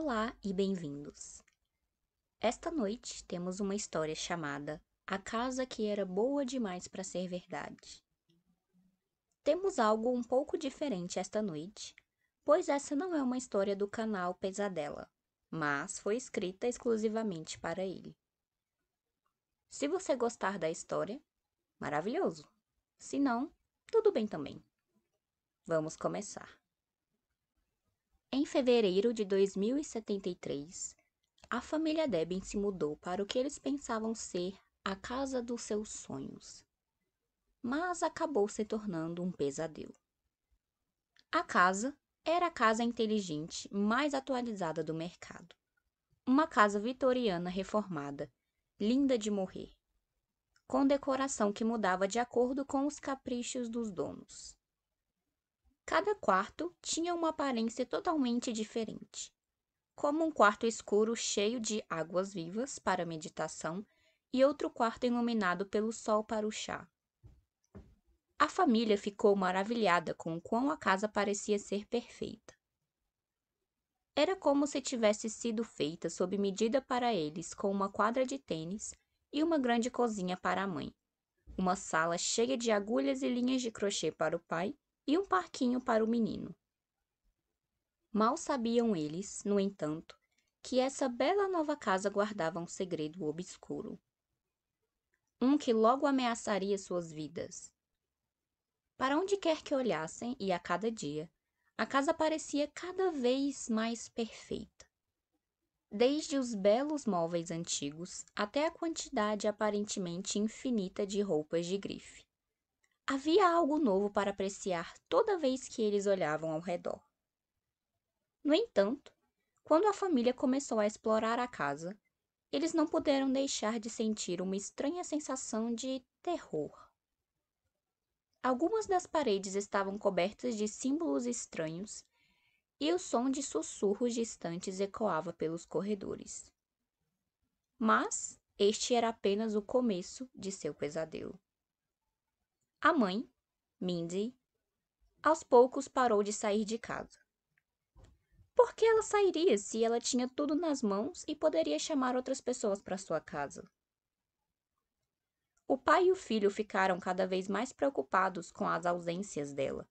Olá e bem-vindos! Esta noite temos uma história chamada A Casa que Era Boa Demais para Ser Verdade. Temos algo um pouco diferente esta noite, pois essa não é uma história do canal Pesadela, mas foi escrita exclusivamente para ele. Se você gostar da história, maravilhoso! Se não, tudo bem também. Vamos começar. Em fevereiro de 2073, a família Deben se mudou para o que eles pensavam ser a casa dos seus sonhos, mas acabou se tornando um pesadelo. A casa era a casa inteligente mais atualizada do mercado. Uma casa vitoriana reformada, linda de morrer, com decoração que mudava de acordo com os caprichos dos donos. Cada quarto tinha uma aparência totalmente diferente, como um quarto escuro cheio de águas vivas para meditação e outro quarto iluminado pelo sol para o chá. A família ficou maravilhada com o quão a casa parecia ser perfeita. Era como se tivesse sido feita sob medida para eles, com uma quadra de tênis e uma grande cozinha para a mãe, uma sala cheia de agulhas e linhas de crochê para o pai e um parquinho para o menino. Mal sabiam eles, no entanto, que essa bela nova casa guardava um segredo obscuro. Um que logo ameaçaria suas vidas. Para onde quer que olhassem, e a cada dia, a casa parecia cada vez mais perfeita. Desde os belos móveis antigos até a quantidade aparentemente infinita de roupas de grife. Havia algo novo para apreciar toda vez que eles olhavam ao redor. No entanto, quando a família começou a explorar a casa, eles não puderam deixar de sentir uma estranha sensação de terror. Algumas das paredes estavam cobertas de símbolos estranhos e o som de sussurros distantes ecoava pelos corredores. Mas este era apenas o começo de seu pesadelo. A mãe, Mindy, aos poucos parou de sair de casa. Por que ela sairia se ela tinha tudo nas mãos e poderia chamar outras pessoas para sua casa? O pai e o filho ficaram cada vez mais preocupados com as ausências dela,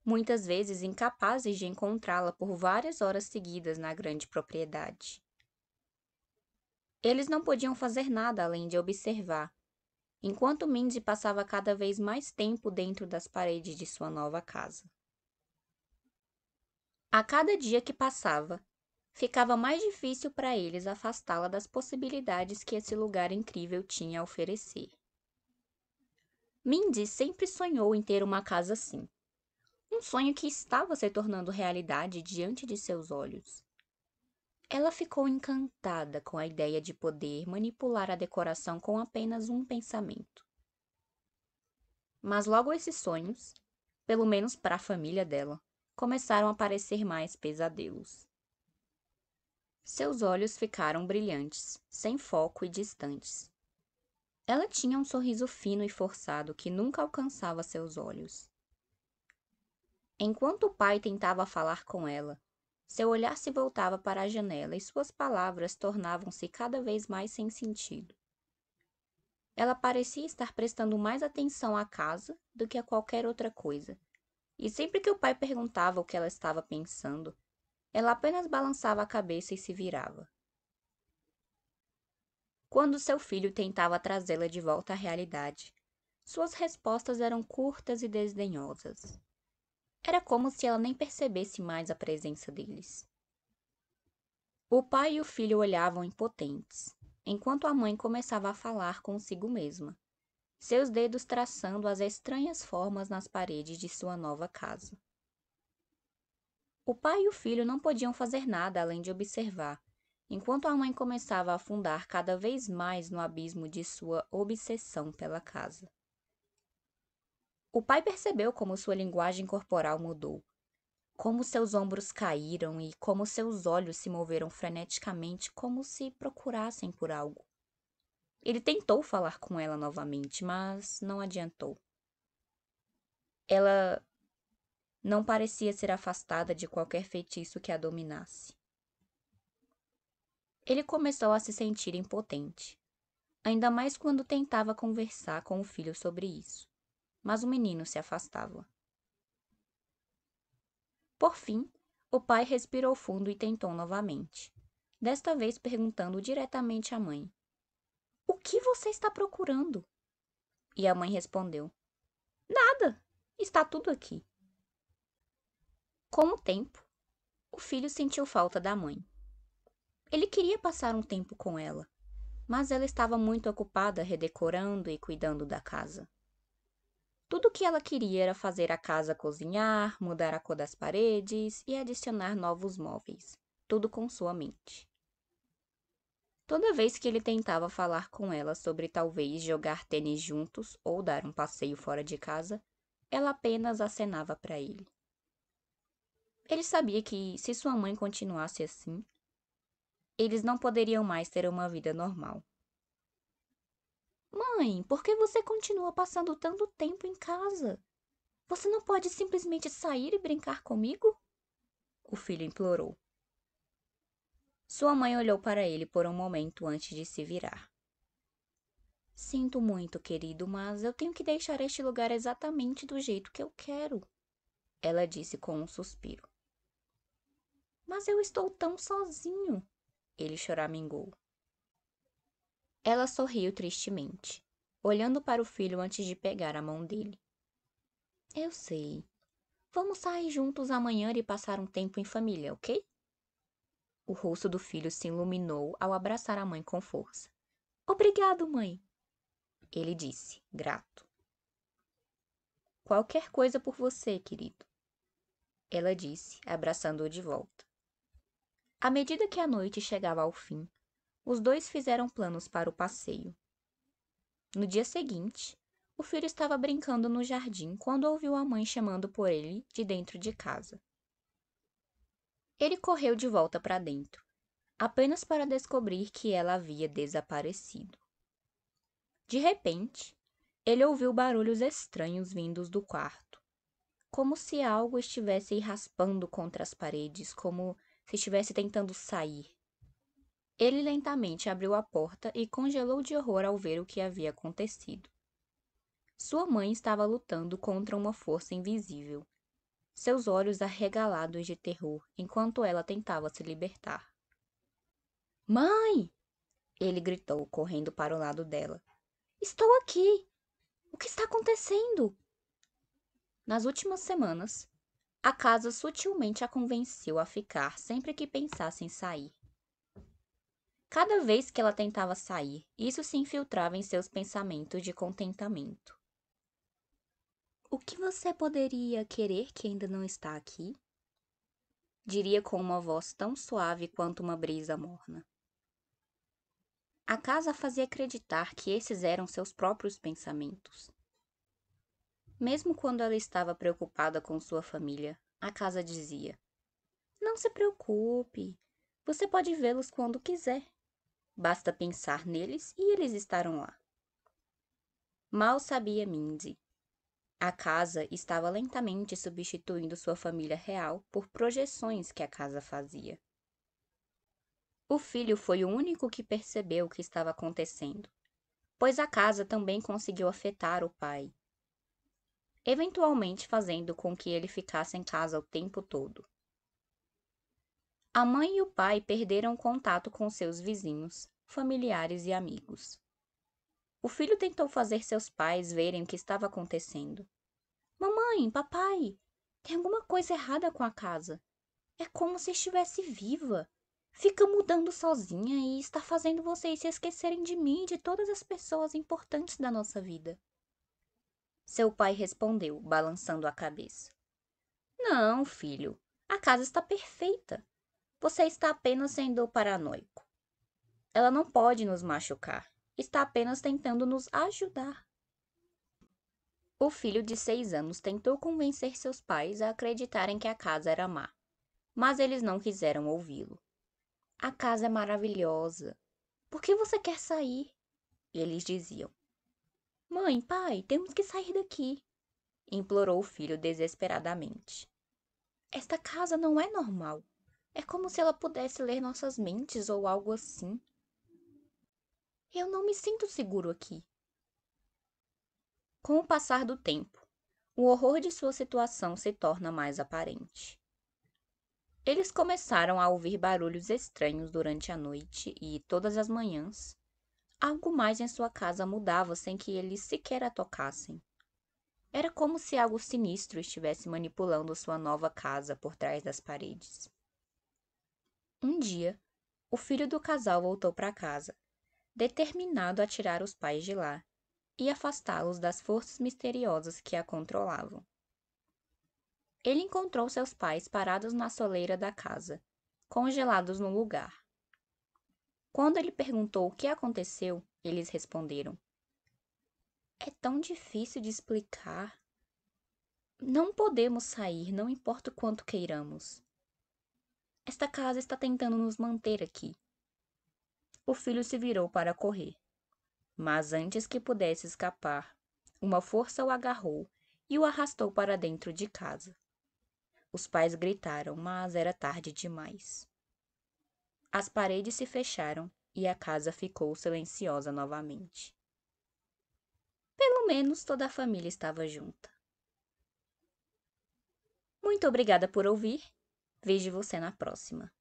muitas vezes incapazes de encontrá-la por várias horas seguidas na grande propriedade. Eles não podiam fazer nada além de observar, enquanto Mindy passava cada vez mais tempo dentro das paredes de sua nova casa. A cada dia que passava, ficava mais difícil para eles afastá-la das possibilidades que esse lugar incrível tinha a oferecer. Mindy sempre sonhou em ter uma casa assim. Um sonho que estava se tornando realidade diante de seus olhos. Ela ficou encantada com a ideia de poder manipular a decoração com apenas um pensamento. Mas logo esses sonhos, pelo menos para a família dela, começaram a parecer mais pesadelos. Seus olhos ficaram brilhantes, sem foco e distantes. Ela tinha um sorriso fino e forçado que nunca alcançava seus olhos. Enquanto o pai tentava falar com ela, seu olhar se voltava para a janela e suas palavras tornavam-se cada vez mais sem sentido. Ela parecia estar prestando mais atenção à casa do que a qualquer outra coisa, e sempre que o pai perguntava o que ela estava pensando, ela apenas balançava a cabeça e se virava. Quando seu filho tentava trazê-la de volta à realidade, suas respostas eram curtas e desdenhosas. Era como se ela nem percebesse mais a presença deles. O pai e o filho olhavam impotentes, enquanto a mãe começava a falar consigo mesma, seus dedos traçando as estranhas formas nas paredes de sua nova casa. O pai e o filho não podiam fazer nada além de observar, enquanto a mãe começava a afundar cada vez mais no abismo de sua obsessão pela casa. O pai percebeu como sua linguagem corporal mudou, como seus ombros caíram e como seus olhos se moveram freneticamente como se procurassem por algo. Ele tentou falar com ela novamente, mas não adiantou. Ela Não parecia ser afastada de qualquer feitiço que a dominasse. Ele começou a se sentir impotente, ainda mais quando tentava conversar com o filho sobre isso. Mas o menino se afastava. Por fim, o pai respirou fundo e tentou novamente, desta vez perguntando diretamente à mãe: "O que você está procurando?" E a mãe respondeu: "Nada, está tudo aqui." Com o tempo, o filho sentiu falta da mãe. Ele queria passar um tempo com ela, mas ela estava muito ocupada redecorando e cuidando da casa. Tudo o que ela queria era fazer a casa cozinhar, mudar a cor das paredes e adicionar novos móveis, tudo com sua mente. Toda vez que ele tentava falar com ela sobre talvez jogar tênis juntos ou dar um passeio fora de casa, ela apenas acenava para ele. Ele sabia que, se sua mãe continuasse assim, eles não poderiam mais ter uma vida normal. "Mãe, por que você continua passando tanto tempo em casa? Você não pode simplesmente sair e brincar comigo?" O filho implorou. Sua mãe olhou para ele por um momento antes de se virar. "Sinto muito, querido, mas eu tenho que deixar este lugar exatamente do jeito que eu quero," ela disse com um suspiro. "Mas eu estou tão sozinho," ele choramingou. Ela sorriu tristemente, olhando para o filho antes de pegar a mão dele. "Eu sei. Vamos sair juntos amanhã e passar um tempo em família, ok?" O rosto do filho se iluminou ao abraçar a mãe com força. "Obrigado, mãe," ele disse, grato. "Qualquer coisa por você, querido," ela disse, abraçando-o de volta. À medida que a noite chegava ao fim, os dois fizeram planos para o passeio. No dia seguinte, o filho estava brincando no jardim quando ouviu a mãe chamando por ele de dentro de casa. Ele correu de volta para dentro, apenas para descobrir que ela havia desaparecido. De repente, ele ouviu barulhos estranhos vindos do quarto, como se algo estivesse raspando contra as paredes, como se estivesse tentando sair. Ele lentamente abriu a porta e congelou de horror ao ver o que havia acontecido. Sua mãe estava lutando contra uma força invisível, seus olhos arregalados de terror enquanto ela tentava se libertar. "Mãe!" ele gritou, correndo para o lado dela. "Estou aqui! O que está acontecendo?" Nas últimas semanas, a casa sutilmente a convenceu a ficar sempre que pensasse em sair. Cada vez que ela tentava sair, isso se infiltrava em seus pensamentos de contentamento. "O que você poderia querer que ainda não está aqui?" diria com uma voz tão suave quanto uma brisa morna. A casa a fazia acreditar que esses eram seus próprios pensamentos. Mesmo quando ela estava preocupada com sua família, a casa dizia: "Não se preocupe, você pode vê-los quando quiser. Basta pensar neles e eles estarão lá." Mal sabia Mindy. A casa estava lentamente substituindo sua família real por projeções que a casa fazia. O filho foi o único que percebeu o que estava acontecendo, pois a casa também conseguiu afetar o pai, eventualmente fazendo com que ele ficasse em casa o tempo todo. A mãe e o pai perderam contato com seus vizinhos, familiares e amigos. O filho tentou fazer seus pais verem o que estava acontecendo. "Mamãe, papai, tem alguma coisa errada com a casa. É como se estivesse viva. Fica mudando sozinha e está fazendo vocês se esquecerem de mim e de todas as pessoas importantes da nossa vida." Seu pai respondeu, balançando a cabeça. "Não, filho, a casa está perfeita. Você está apenas sendo paranoico. Ela não pode nos machucar. Está apenas tentando nos ajudar." O filho de 6 anos tentou convencer seus pais a acreditarem que a casa era má, mas eles não quiseram ouvi-lo. "A casa é maravilhosa. Por que você quer sair?" eles diziam. "Mãe, pai, temos que sair daqui," implorou o filho desesperadamente. Esta casa não é normal. É como se ela pudesse ler nossas mentes ou algo assim. Eu não me sinto seguro aqui. Com o passar do tempo, o horror de sua situação se torna mais aparente. Eles começaram a ouvir barulhos estranhos durante a noite e, todas as manhãs, algo mais em sua casa mudava sem que eles sequer a tocassem. Era como se algo sinistro estivesse manipulando sua nova casa por trás das paredes. Um dia, o filho do casal voltou para casa, determinado a tirar os pais de lá e afastá-los das forças misteriosas que a controlavam. Ele encontrou seus pais parados na soleira da casa, congelados no lugar. Quando ele perguntou o que aconteceu, eles responderam: É tão difícil de explicar. Não podemos sair, não importa o quanto queiramos. Esta casa está tentando nos manter aqui. O filho se virou para correr, mas antes que pudesse escapar, uma força o agarrou e o arrastou para dentro de casa. Os pais gritaram, mas era tarde demais. As paredes se fecharam e a casa ficou silenciosa novamente. Pelo menos toda a família estava junta. Muito obrigada por ouvir. Vejo você na próxima.